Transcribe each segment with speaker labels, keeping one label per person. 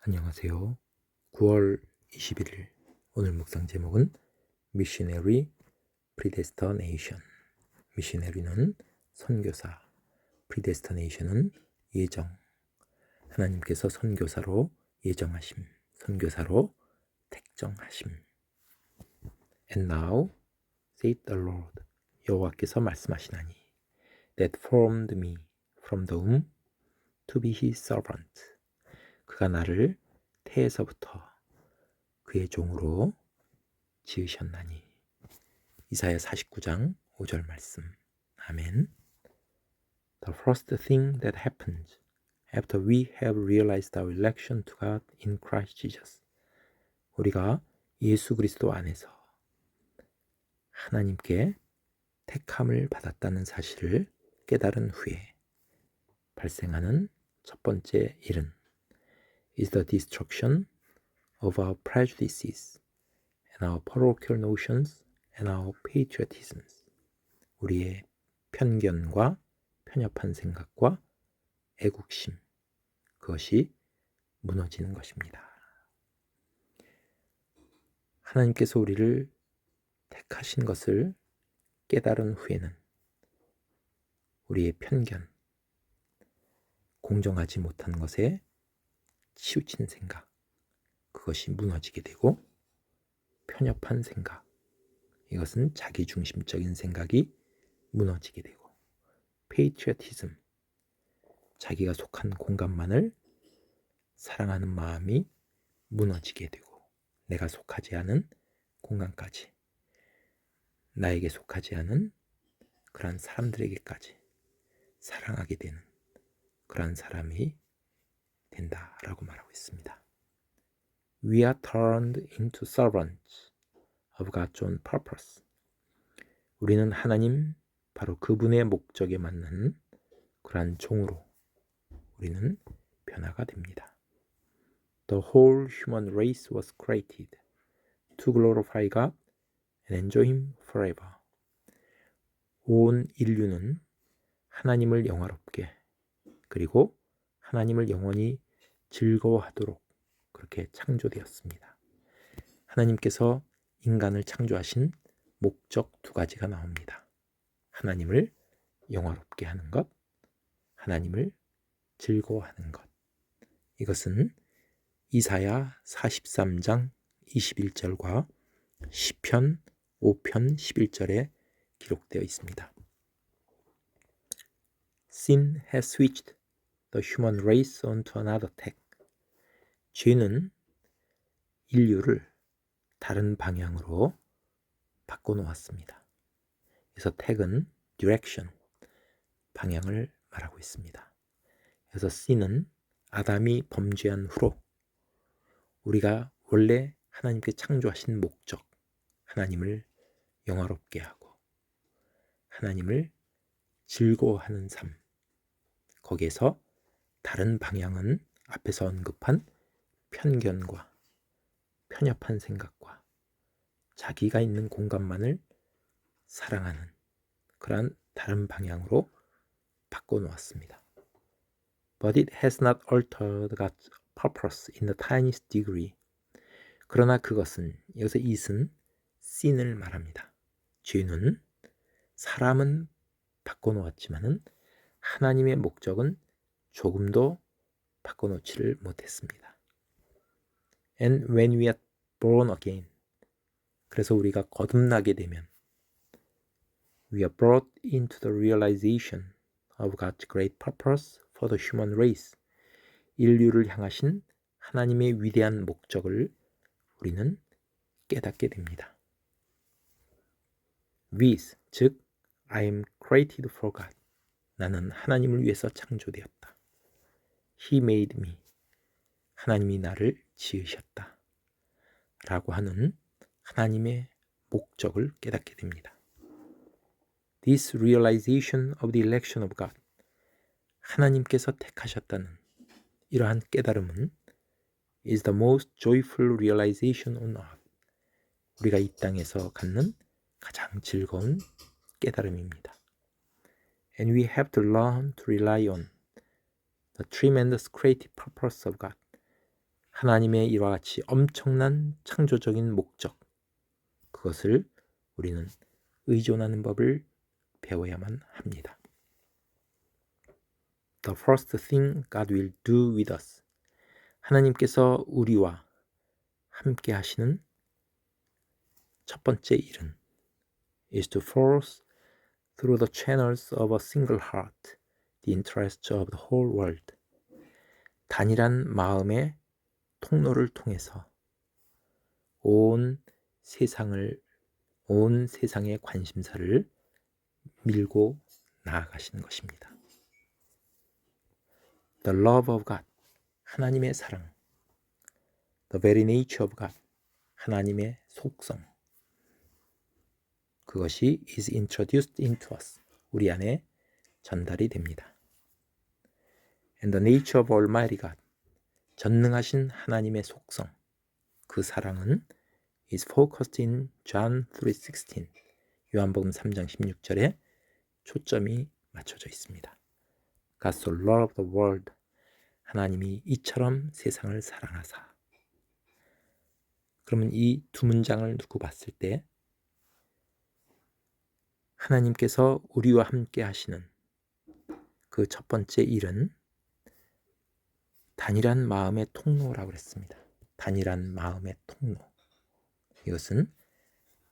Speaker 1: 안녕하세요. 9월 21일 오늘 묵상 제목은 Missionary Predestination. 미셔너리는 선교사, Predestination은 예정. 하나님께서 선교사로 예정하심, 선교사로 택정하심. And now, saith the Lord, 여호와께서 말씀하시나니, that formed me from the womb to be his servant. 그가 나를 태에서부터 그의 종으로 지으셨나니. 이사야 49장 5절 말씀. 아멘. The first thing that happens after we have realized our election to God in Christ Jesus. 우리가 예수 그리스도 안에서 하나님께 택함을 받았다는 사실을 깨달은 후에 발생하는 첫 번째 일은 is the destruction of our prejudices and our parochial notions and our patriotisms. 우리의 편견과 편협한 생각과 애국심, 그것이 무너지는 것입니다. 하나님께서 우리를 택하신 것을 깨달은 후에는 우리의 편견, 공정하지 못한 것에 치우친 생각, 그것이 무너지게 되고 편협한 생각, 이것은 자기중심적인 생각이 무너지게 되고 patriotism, 자기가 속한 공간만을 사랑하는 마음이 무너지게 되고 내가 속하지 않은 공간까지, 나에게 속하지 않은 그러한 사람들에게까지 사랑하게 되는 그러한 사람이 된다라고 말하고 있습니다. We are turned into servants of God's own purpose. 우리는 하나님, 바로 그분의 목적에 맞는 그러한 종으로 우리는 변화가 됩니다. The whole human race was created to glorify God and enjoy Him forever. 온 인류는 하나님을 영화롭게 그리고 하나님을 영원히 즐거워하도록 그렇게 창조되었습니다. 하나님께서 인간을 창조하신 목적 두 가지가 나옵니다. 하나님을 영화롭게 하는 것, 하나님을 즐거워하는 것. 이것은 이사야 43장 21절과 시편 5편 11절에 기록되어 있습니다. Sin has switched the human race onto another tack. 죄는 인류를 다른 방향으로 바꿔놓았습니다. 그래서 tack은 direction, 방향을 말하고 있습니다. 그래서 sin은 아담이 범죄한 후로 우리가 원래 하나님께 창조하신 목적, 하나님을 영화롭게 하고 하나님을 즐거워하는 삶, 거기에서 다른 방향은 앞에서 언급한 편견과 편협한 생각과 자기가 있는 공간만을 사랑하는 그러한 다른 방향으로 바꿔놓았습니다. But it has not altered God's purpose in the tiniest degree. 그러나 그것은, 여기서 it은 sin을 말합니다. 죄는 사람은 바꿔놓았지만은 하나님의 목적은 조금도 바꿔놓지를 못했습니다. And when we are born again, 그래서 우리가 거듭나게 되면 we are brought into the realization of God's great purpose for the human race. 인류를 향하신 하나님의 위대한 목적을 우리는 깨닫게 됩니다. With, 즉 I am created for God. 나는 하나님을 위해서 창조되었다. He made me. 하나님이 나를 지으셨다. 라고 하는 하나님의 목적을 깨닫게 됩니다. This realization of the election of God. 하나님께서 택하셨다는 이러한 깨달음은 is the most joyful realization on earth. 우리가 이 땅에서 갖는 가장 즐거운 깨달음입니다. And we have to learn to rely on the tremendous creative purpose of God. 하나님의 이와 같이 엄청난 창조적인 목적, 그것을 우리는 의존하는 법을 배워야만 합니다. The first thing God will do with us. 하나님께서 우리와 함께 하시는 첫 번째 일은 is to force through the channels of a single heart the interests of the whole world. 단일한 마음의 통로를 통해서 온 세상의 관심사를 밀고 나아가시는 것입니다. The love of God, 하나님의 사랑. The very nature of God, 하나님의 속성. 그것이 is introduced into us, 우리 안에 전달이 됩니다. And the nature of Almighty God, 전능하신 하나님의 속성. 그 사랑은 is focused in John 3:16, 요한복음 3장 16절에 초점이 맞춰져 있습니다. God so loved the world, 하나님이 이처럼 세상을 사랑하사. 그러면 이 두 문장을 두고 봤을 때 하나님께서 우리와 함께 하시는 그 첫 번째 일은 단일한 마음의 통로라고 했습니다. 단일한 마음의 통로. 이것은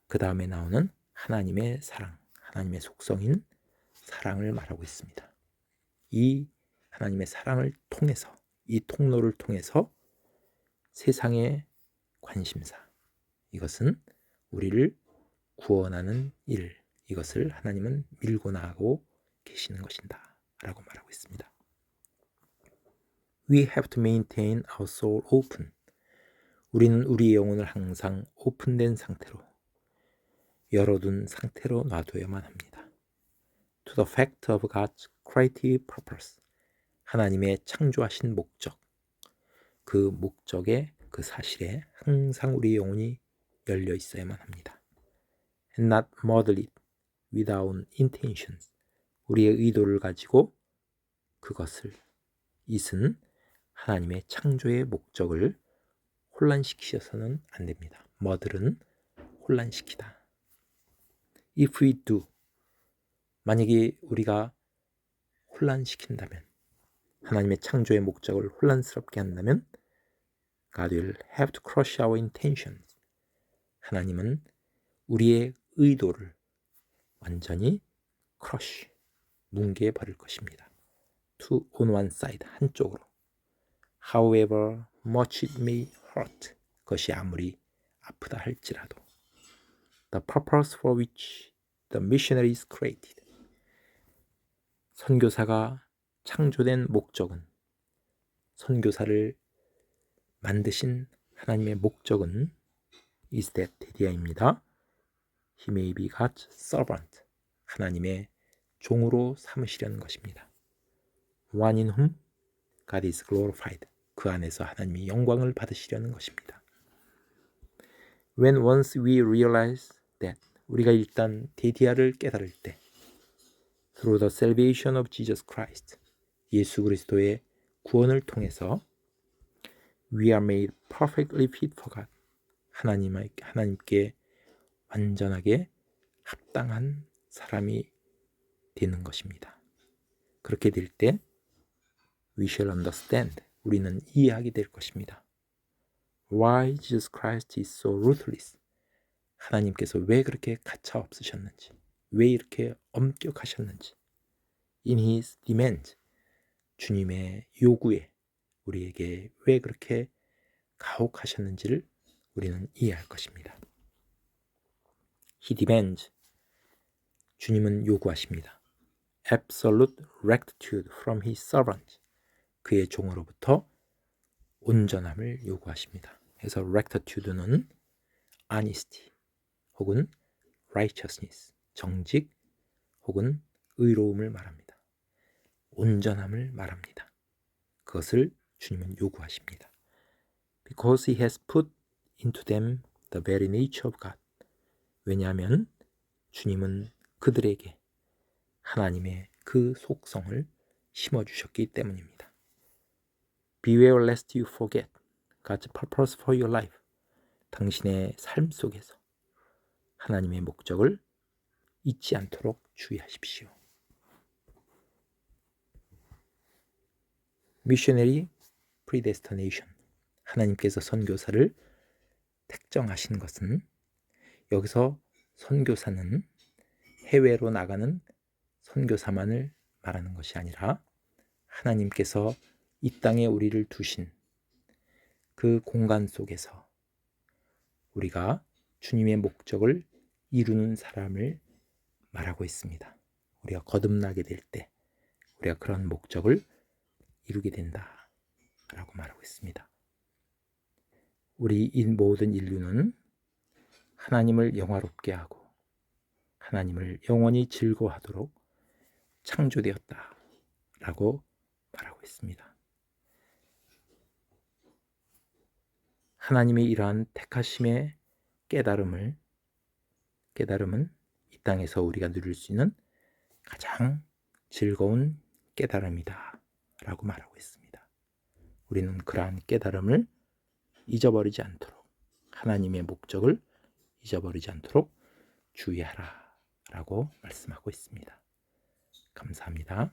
Speaker 1: 그 다음에 나오는 하나님의 사랑, 하나님의 속성인 사랑을 말하고 있습니다. 이 하나님의 사랑을 통해서, 이 통로를 통해서 세상의 관심사, 이것은 우리를 구원하는 일, 이것을 하나님은 밀고 나가고 계시는 것이다 라고 말하고 있습니다. We have to maintain our soul open. 우리는 우리의 영혼을 항상 오픈된 상태로, 열어둔 상태로 놔둬야만 합니다. To the fact of God's creative purpose. 하나님의 창조하신 목적, 그 목적에, 그 사실에 항상 우리의 영혼이 열려 있어야만 합니다. And not muddle it without intentions. 우리의 의도를 가지고 그것을, it은 하나님의 창조의 목적을 혼란시키셔서는 안 됩니다. muddle은 혼란시키다. If we do, 만약에 우리가 혼란시킨다면, 하나님의 창조의 목적을 혼란스럽게 한다면 God will have to crush our intentions. 하나님은 우리의 의도를 완전히 crush, 뭉개버릴 것입니다. To on one side, 한쪽으로. However much it may hurt, 그것이 아무리 아프다 할지라도. The purpose for which the missionary is created. 선교사가 창조된 목적은, 선교사를 만드신 하나님의 목적은 is that 대디아입니다. He may be God's servant. 하나님의 종으로 삼으시려는 것입니다. One in whom God is glorified. 그 안에서 하나님이 영광을 받으시려는 것입니다. When once we realize that, 우리가 일단 대디아를 깨달을 때, through the salvation of Jesus Christ, 예수 그리스도의 구원을 통해서 we are made perfectly fit for God. 하나님께 완전하게 합당한 사람이 되는 것입니다. 그렇게 될 때 we shall understand. 우리는 이해하게 될 것입니다. Why Jesus Christ is so ruthless. 하나님께서 왜 그렇게 가차 없으셨는지, 왜 이렇게 엄격하셨는지, in his demand, 주님의 요구에 우리에게 왜 그렇게 가혹하셨는지를 우리는 이해할 것입니다. He demands, 주님은 요구하십니다. Absolute rectitude from his servant, 그의 종으로부터 온전함을 요구하십니다. 그래서 rectitude는 honesty 혹은 righteousness, 정직 혹은 의로움을 말합니다. 온전함을 말합니다. 그것을 주님은 요구하십니다. Because he has put into them the very nature of God. 왜냐하면 주님은 그들에게 하나님의 그 속성을 심어주셨기 때문입니다. Beware lest you forget. God's purpose for your life. 당신의 삶 속에서 하나님의 목적을 잊지 않도록 주의하십시오. Missionary predestination. 하나님께서 선교사를 택정하신 것은, 여기서 선교사는 해외로 나가는 선교사만을 말하는 것이 아니라 하나님께서 이 땅에 우리를 두신 그 공간 속에서 우리가 주님의 목적을 이루는 사람을 말하고 있습니다. 우리가 거듭나게 될 때 우리가 그런 목적을 이루게 된다 라고 말하고 있습니다. 우리 모든 인류는 하나님을 영화롭게 하고 하나님을 영원히 즐거워하도록 창조되었다 라고 말하고 있습니다. 하나님의 이러한 택하심의 깨달음은 이 땅에서 우리가 누릴 수 있는 가장 즐거운 깨달음이다 라고 말하고 있습니다. 우리는 그러한 깨달음을 잊어버리지 않도록, 하나님의 목적을 잊어버리지 않도록 주의하라 라고 말씀하고 있습니다. 감사합니다.